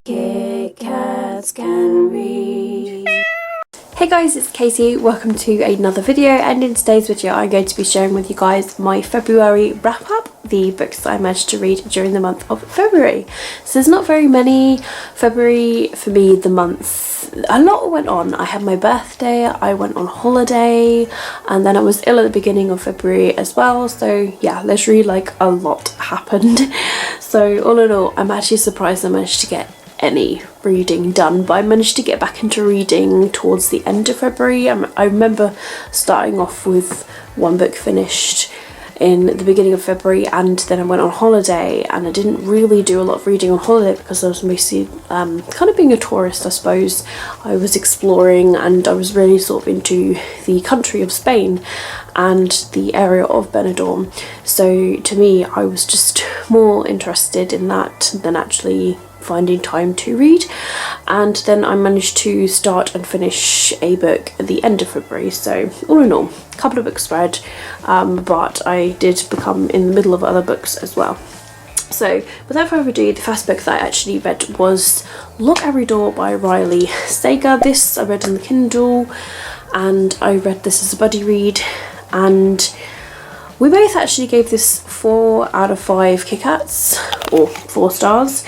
Kit Kats can read. Hey guys, it's Katie. Welcome to another video, and in today's video I'm going to be sharing with you guys my February wrap up, the books that I managed to read during the month of February. So there's not very many. February for me, the month, a lot went on. I had my birthday, I went on holiday, and then I was ill at the beginning of February as well. So yeah, literally like a lot happened. So all in all, I'm actually surprised I managed to get any reading done, but I managed to get back into reading towards the end of February. I remember starting off with one book finished in the beginning of February, and then I went on holiday, and I didn't really do a lot of reading on holiday because I was mostly kind of being a tourist, I suppose. I was exploring, and I was really sort of into the country of Spain and the area of Benidorm. So to me, I was just more interested in that than actually finding time to read. And then I managed to start and finish a book at the end of February. So all in all, a couple of books read, but I did become in the middle of other books as well. So without further ado, the first book that I actually read was Lock Every Door by Riley Sager. This I read on the Kindle, and I read this as a buddy read, and we both actually gave this 4 out of 5 Kit Kats, or 4 stars.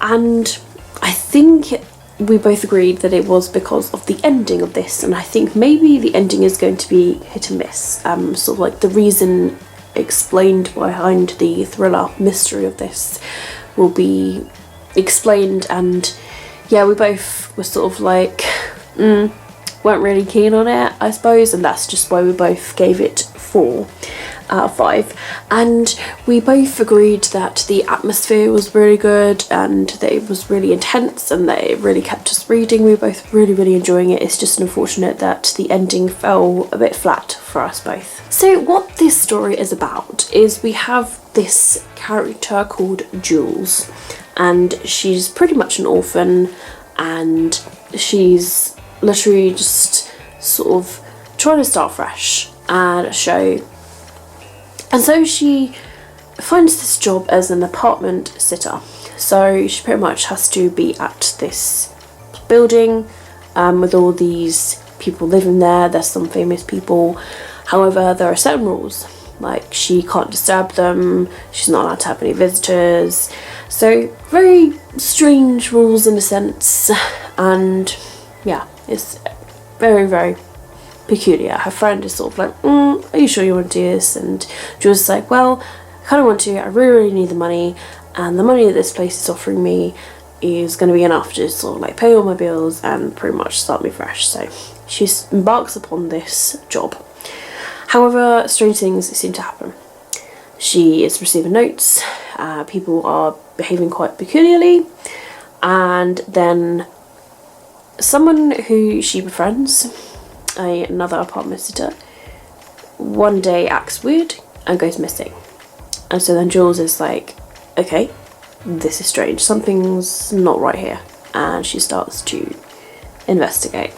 And I think we both agreed that it was because of the ending of this, and I think maybe the ending is going to be hit and miss. Sort of like the reason explained behind the thriller mystery of this will be explained, and yeah, we both were sort of like weren't really keen on it, I suppose, and that's just why we both gave it 4 out of 5. And we both agreed that the atmosphere was really good, and that it was really intense, and that it really kept us reading. We were both really enjoying it. It's just unfortunate that the ending fell a bit flat for us both. So what this story is about is we have this character called Jules, and she's pretty much an orphan, and she's literally just sort of trying to start fresh at a show. And so she finds this job as an apartment sitter. So she pretty much has to be at this building with all these people living there. There's some famous people. However, there are certain rules, like she can't disturb them, she's not allowed to have any visitors. So very strange rules in a sense, and yeah, it's very peculiar. Her friend is sort of like, are you sure you want to do this? And Jules is like, well, I kind of want to, I really need the money, and the money that this place is offering me is going to be enough to sort of like pay all my bills and pretty much start me fresh. So she embarks upon this job. However, strange things seem to happen. She is receiving notes, people are behaving quite peculiarly, and then someone who she befriends, another apartment sitter, one day acts weird and goes missing. And so then Jules is like, okay, this is strange, something's not right here, and she starts to investigate.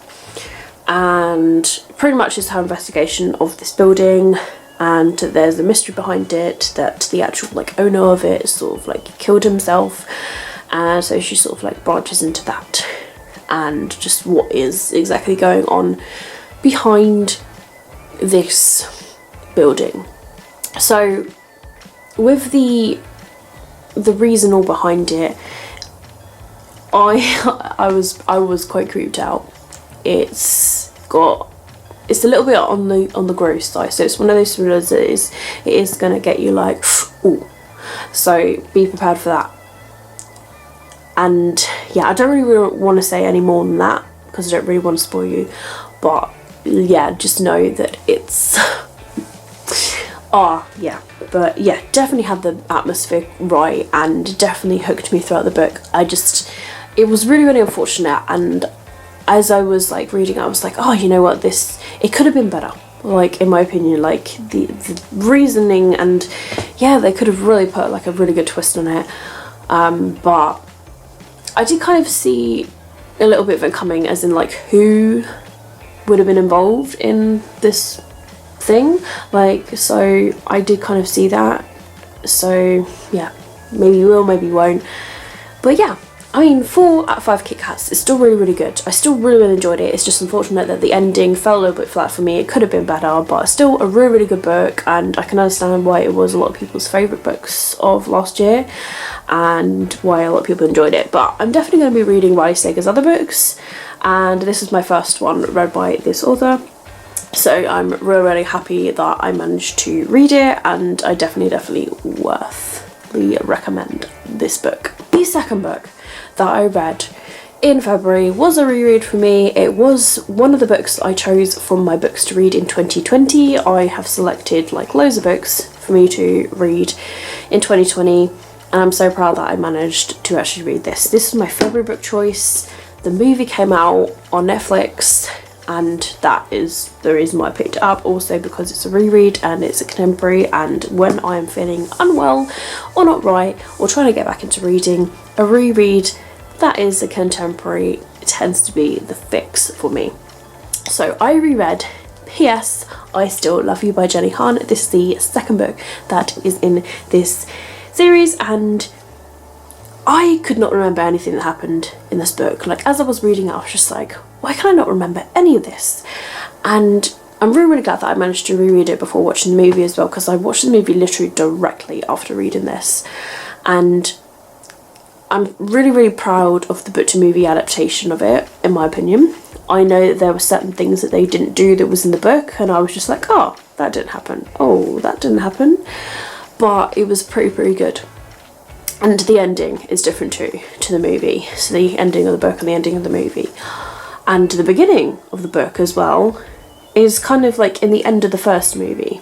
And pretty much it's her investigation of this building, and there's a mystery behind it, that the actual like owner of it sort of like killed himself, and so she sort of like branches into that and just what is exactly going on behind this building. So with the reason all behind it, I was quite creeped out. It's a little bit on the gross side, so it's one of those thrillers that it is gonna get you like, ooh. So be prepared for that. And yeah, I don't really want to say any more than that because I don't really want to spoil you, but yeah, just know that it's yeah, but yeah, definitely had the atmosphere right and definitely hooked me throughout the book. It was really unfortunate, and as I was like reading, I was like, oh, you know what, it could have been better, like in my opinion, like the reasoning, and yeah, they could have really put like a really good twist on it, but I did kind of see a little bit of it coming, as in like who would have been involved in this thing, like, so I did kind of see that. So yeah, maybe you will, maybe you won't, but yeah, I mean, 4 out of 5 Kit Kats is still really, really good. I still really, really enjoyed it. It's just unfortunate that the ending fell a little bit flat for me. It could have been better, but still a really, really good book, and I can understand why it was a lot of people's favourite books of last year and why a lot of people enjoyed it. But I'm definitely going to be reading Riley Sager's other books, and this is my first one read by this author. So I'm really, really happy that I managed to read it, and I definitely worthily recommend this book. The second book that I read in February was a reread for me. It was one of the books I chose from my books to read in 2020. I have selected like loads of books for me to read in 2020, and I'm so proud that I managed to actually read this. This is my February book choice. The movie came out on Netflix, and that is the reason why I picked it up, also because it's a reread and it's a contemporary, and when I'm feeling unwell or not right or trying to get back into reading, a reread that is a contemporary tends to be the fix for me. So I reread P.S. I Still Love You by Jenny Han. This is the second book that is in this series, and I could not remember anything that happened in this book. Like, as I was reading it, I was just like, why can I not remember any of this? And I'm really, really glad that I managed to reread it before watching the movie as well, because I watched the movie literally directly after reading this. And I'm really, really proud of the book to movie adaptation of it, in my opinion. I know that there were certain things that they didn't do that was in the book, and I was just like, oh, that didn't happen. Oh, that didn't happen. But it was pretty, pretty good. And the ending is different too to the movie. So the ending of the book and the ending of the movie. And the beginning of the book as well is kind of like in the end of the first movie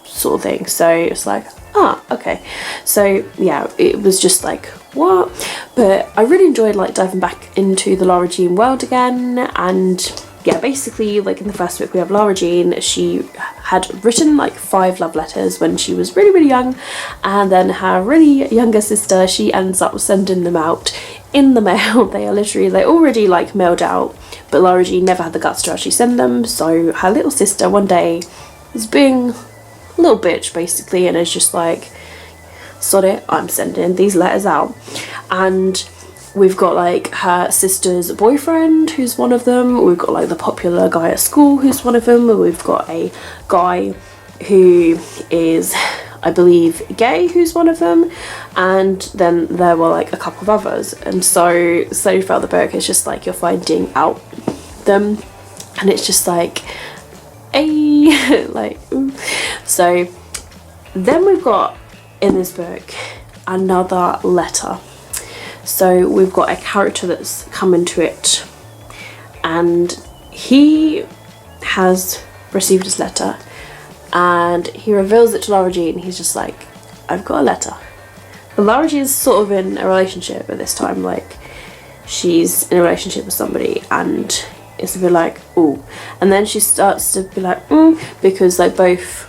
sort of thing. So it's like, ah, okay. So yeah, it was just like, what? But I really enjoyed like diving back into the Lara Jean world again. And yeah, basically, like in the first book we have Lara Jean. She had written like 5 love letters when she was really, really young, and then her really younger sister, she ends up sending them out in the mail. They are literally, they're already like mailed out, but Lara Jean never had the guts to actually send them. So her little sister one day was being a little bitch basically, and is just like, sod it, I'm sending these letters out. And we've got like her sister's boyfriend, who's one of them. We've got like the popular guy at school, who's one of them. We've got a guy who is, I believe, gay, who's one of them. And then there were like a couple of others. And so throughout the book, it's just like you're finding out them, and it's just like, a like, ooh. So then we've got in this book another letter. So we've got a character that's come into it, and he has received his letter, and he reveals it to Lara Jean. He's just like, I've got a letter. But Lara Jean's sort of in a relationship at this time, like she's in a relationship with somebody, and it's a bit like, ooh. And then she starts to be like, because like both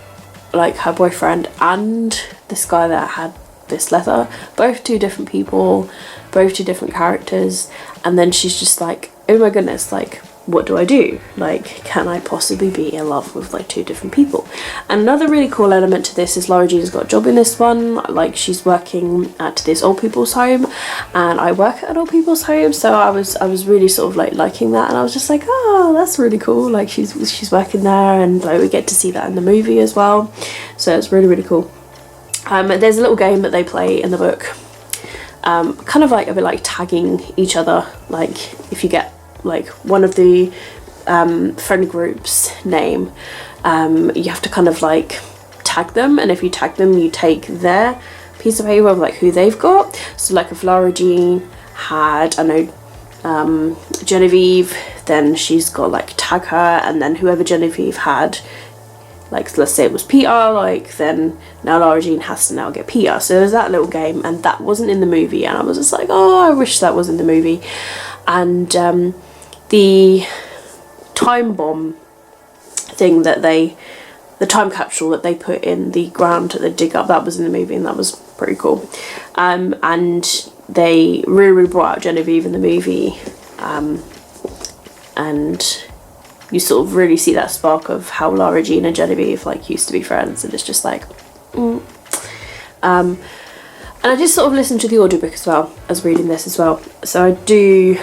like her boyfriend and this guy that had this letter, both 2 different people, both 2 different characters. And then she's just like, oh my goodness, like what do I do? Like, can I possibly be in love with like 2 different people? And another really cool element to this is Lara Jean's got a job in this one. Like, she's working at this old people's home, and I work at an old people's home, so I was really sort of like liking that, and I was just like, oh, that's really cool. Like she's working there, and like we get to see that in the movie as well, so it's really, really cool. There's a little game that they play in the book, kind of like a bit like tagging each other. Like if you get like one of the friend group's name, you have to kind of like tag them, and if you tag them you take their piece of paper of like who they've got. So like if Lara Jean had, I know, Genevieve, then she's got like tag her, and then whoever Genevieve had, like let's say it was Peter, like then now Lara Jean has to now get Peter. So there's that little game, and that wasn't in the movie, and I was just like, oh, I wish that was in the movie. And the time bomb thing that the time capsule that they put in the ground that they dig up, that was in the movie, and that was pretty cool. And they really brought out Genevieve in the movie, and you sort of really see that spark of how Lara Jean and Genevieve like used to be friends, and it's just like, And I just sort of listened to the audiobook as well as reading this as well. So I do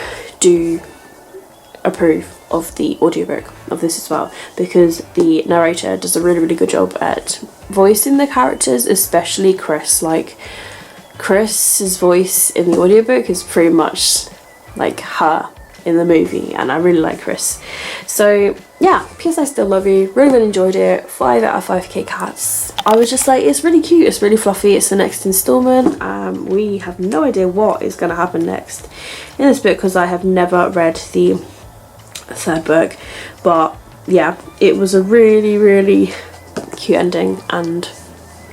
approve of the audiobook of this as well, because the narrator does a really good job at voicing the characters, especially Chris. Like, Chris's voice in the audiobook is pretty much like her in the movie, and I really like Chris. So yeah, P.S. I Still Love You, really enjoyed it. 5 out of 5 Kit Kats. I was just like, it's really cute, it's really fluffy, it's the next installment. We have no idea what is going to happen next in this book, because I have never read the 3rd book, but yeah, it was a really cute ending, and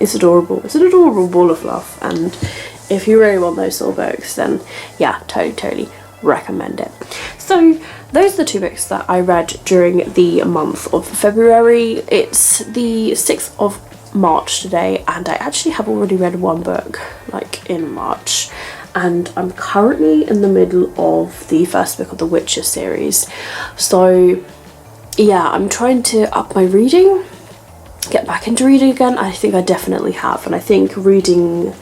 it's adorable. It's an adorable ball of fluff, and if you really want those sort of books, then yeah, totally recommend it. So those are the 2 books that I read during the month of February. It's the 6th of March today, and I actually have already read 1 book like in March, and I'm currently in the middle of the 1st book of the Witcher series. So yeah, I'm trying to up my reading, get back into reading again. I think I definitely have, and I think rereading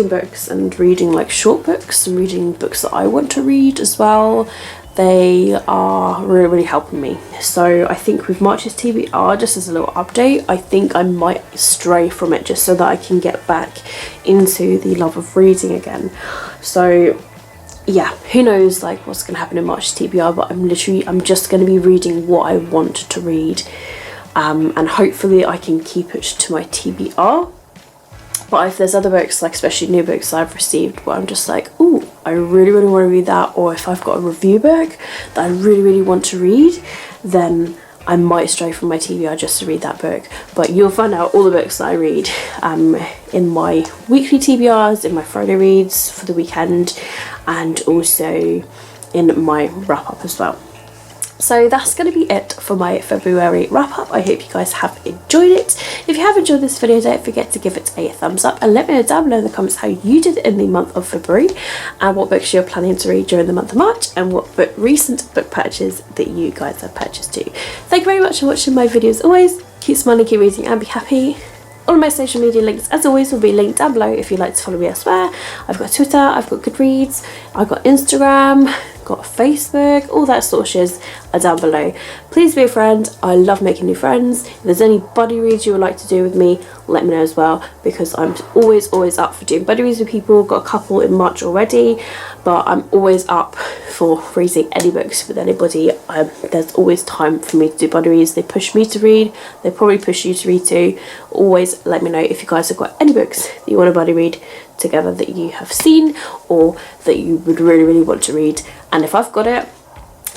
books and reading like short books and reading books that I want to read as well, they are really helping me. So I think with March's TBR, just as a little update, I think I might stray from it just so that I can get back into the love of reading again. So yeah, who knows like what's going to happen in March's TBR, but I'm just going to be reading what I want to read, and hopefully I can keep it to my TBR. But if there's other books, like especially new books I've received, where I'm just like, ooh, I really want to read that, or if I've got a review book that I really want to read, then I might stray from my TBR just to read that book. But you'll find out all the books that I read in my weekly TBRs, in my Friday reads for the weekend, and also in my wrap up as well. So that's going to be it for my February wrap up. I hope you guys have enjoyed it. If you have enjoyed this video, don't forget to give it a thumbs up, and let me know down below in the comments how you did in the month of February, and what books you're planning to read during the month of March, and what recent book purchases that you guys have purchased too. Thank you very much for watching my videos. Always keep smiling, keep reading, and be happy. All of my social media links, as always, will be linked down below if you'd like to follow me elsewhere. I've got Twitter, I've got Goodreads, I've got Instagram, got Facebook, all that sort of shiz are down below. Please be a friend. I love making new friends. If there's any buddy reads you would like to do with me, let me know as well, because I'm always up for doing buddy reads with people. Got a couple in March already, but I'm always up for reading any books with anybody. There's always time for me to do buddy reads. They push me to read, they probably push you to read too. Always let me know if you guys have got any books that you want to buddy read together that you have seen, or that you would really want to read. And if I've got it,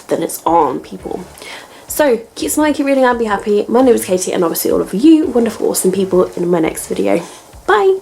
then it's on, people. So keep smiling, keep reading, and be happy. My name is Katie, and obviously all of you wonderful awesome people in my next video. Bye.